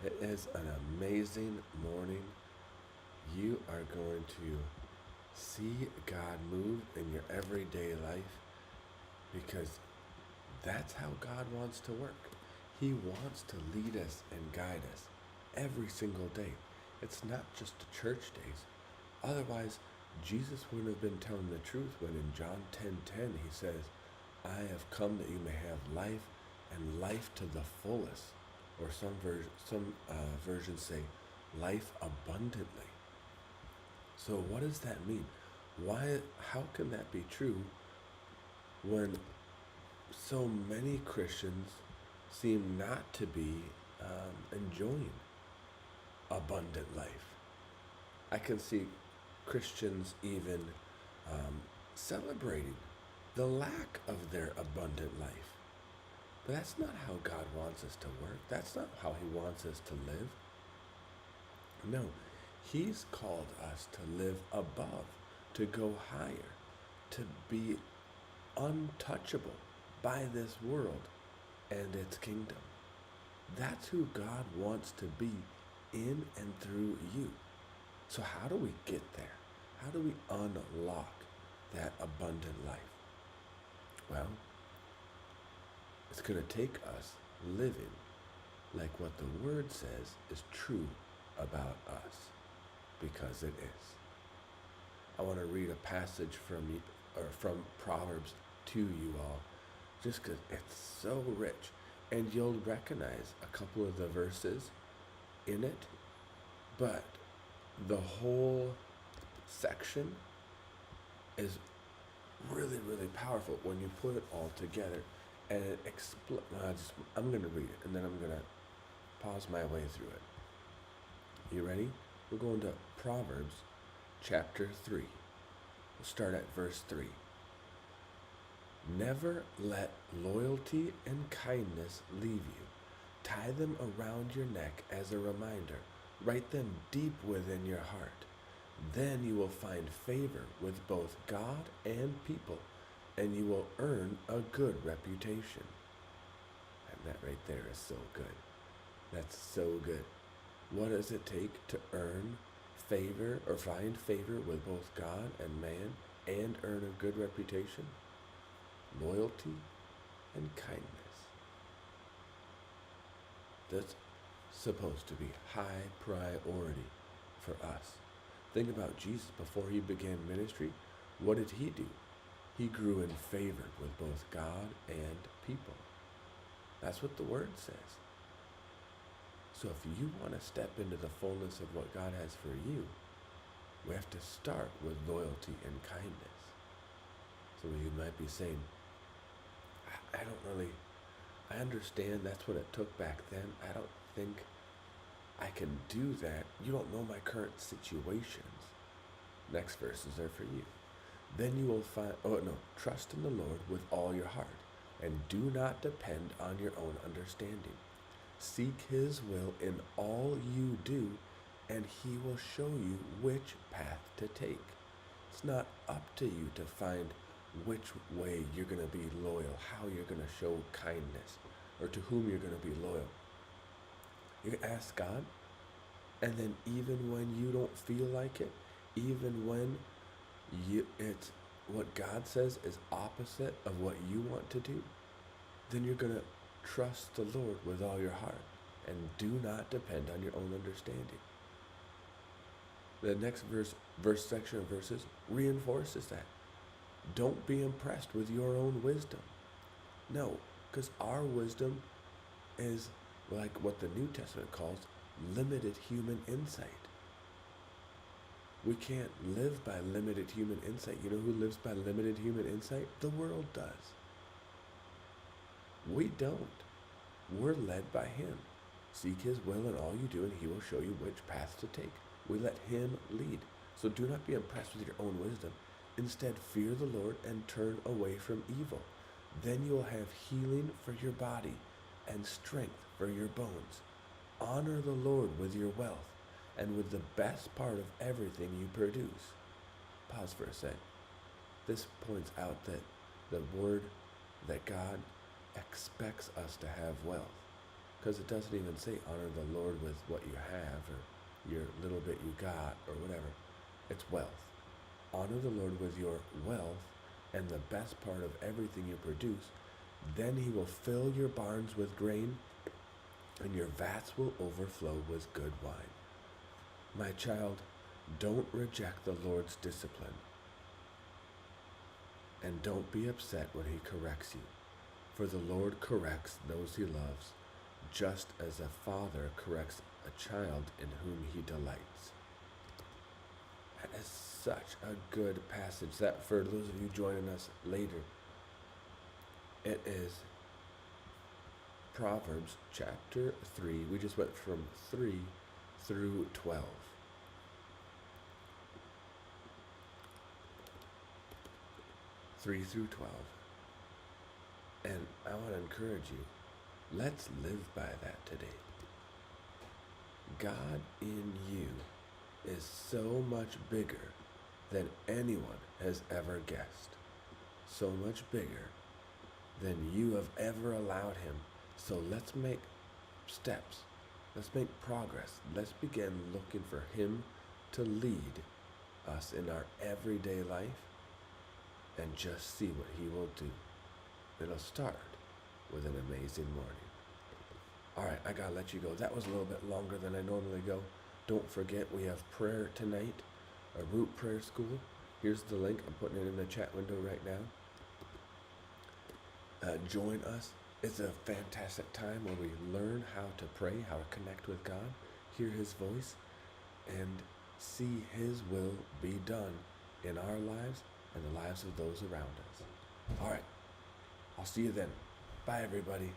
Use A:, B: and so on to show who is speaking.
A: It is an amazing morning. You are going to see God move in your everyday life because that's how God wants to work. He wants to lead us and guide us every single day. It's not just the church days. Otherwise, Jesus wouldn't have been telling the truth when in John 10:10 he says, I have come that you may have life and life to the fullest. Or some versions say life abundantly. So what does that mean? How can that be true when so many Christians seem not to be enjoying abundant life? I can see Christians even um, celebrating the lack of their abundant life. But that's not how God wants us to work. That's not how He wants us to live. No, He's called us to live above, to go higher, to be untouchable by this world and its kingdom. That's who God wants to be in and through you. So, how do we get there? How do we unlock that abundant life? Well, it's going to take us living like what the Word says is true about us, because it is. I want to read a passage from Proverbs to you all, just because it's so rich, and you'll recognize a couple of the verses in it, but the whole section is really, really powerful when you put it all together, and it I'm going to read it, and then I'm going to pause my way through it. You ready? We're going to Proverbs chapter 3. We'll start at verse 3. Never let loyalty and kindness leave you. Tie them around your neck as a reminder. Write them deep within your heart. Then you will find favor with both God and people, and you will earn a good reputation. And that right there is so good. That's so good. What does it take to earn favor or find favor with both God and man and earn a good reputation? Loyalty and kindness. That's supposed to be high priority for us. Think about Jesus before he began ministry. What did he do? He grew in favor with both God and people. That's what the word says. So if you want to step into the fullness of what God has for you, we have to start with loyalty and kindness. So you might be saying, I understand that's what it took back then. I don't think I can do that. You don't know my current situations. Next verses are for you. Then you will find, trust in the Lord with all your heart, and do not depend on your own understanding. Seek His will in all you do, and He will show you which path to take. It's not up to you to find which way you're going to be loyal, how you're going to show kindness, or to whom you're going to be loyal. You can ask God, and then even when you don't feel like it, even when it's what God says is opposite of what you want to do, then you're going to trust the Lord with all your heart and do not depend on your own understanding. The next section of verses reinforces that. Don't be impressed with your own wisdom. No, because our wisdom is like what the New Testament calls limited human insight. We can't live by limited human insight. You know who lives by limited human insight? The world does. We don't. We're led by Him. Seek His will in all you do, and He will show you which path to take. We let Him lead. So do not be impressed with your own wisdom. Instead, fear the Lord and turn away from evil. Then you will have healing for your body and strength for your bones. Honor the Lord with your wealth and with the best part of everything you produce. Pause for a sec. This points out that that God expects us to have wealth, because it doesn't even say honor the Lord with what you have or your little bit you got or whatever. It's wealth. Honor the Lord with your wealth and the best part of everything you produce. Then he will fill your barns with grain, and your vats will overflow with good wine. My child, don't reject the Lord's discipline, and don't be upset when he corrects you, for the Lord corrects those he loves, just as a father corrects a child in whom he delights. That is such a good passage. That, for those of you joining us later, it is Proverbs chapter 3. We just went from 3 through 12. Through 12. And I want to encourage you, let's live by that today. God in you is so much bigger than anyone has ever guessed. So much bigger than you have ever allowed him. So let's make steps. Let's make progress. Let's begin looking for him to lead us in our everyday life and just see what he will do. It'll start with an amazing morning. All right, I gotta let you go. That was a little bit longer than I normally go. Don't forget, we have prayer tonight, a Root Prayer School. Here's the link. I'm putting it in the chat window right now. Join us. It's a fantastic time where we learn how to pray, how to connect with God, hear his voice, and see his will be done in our lives and the lives of those around us. All right. I'll see you then. Bye, everybody.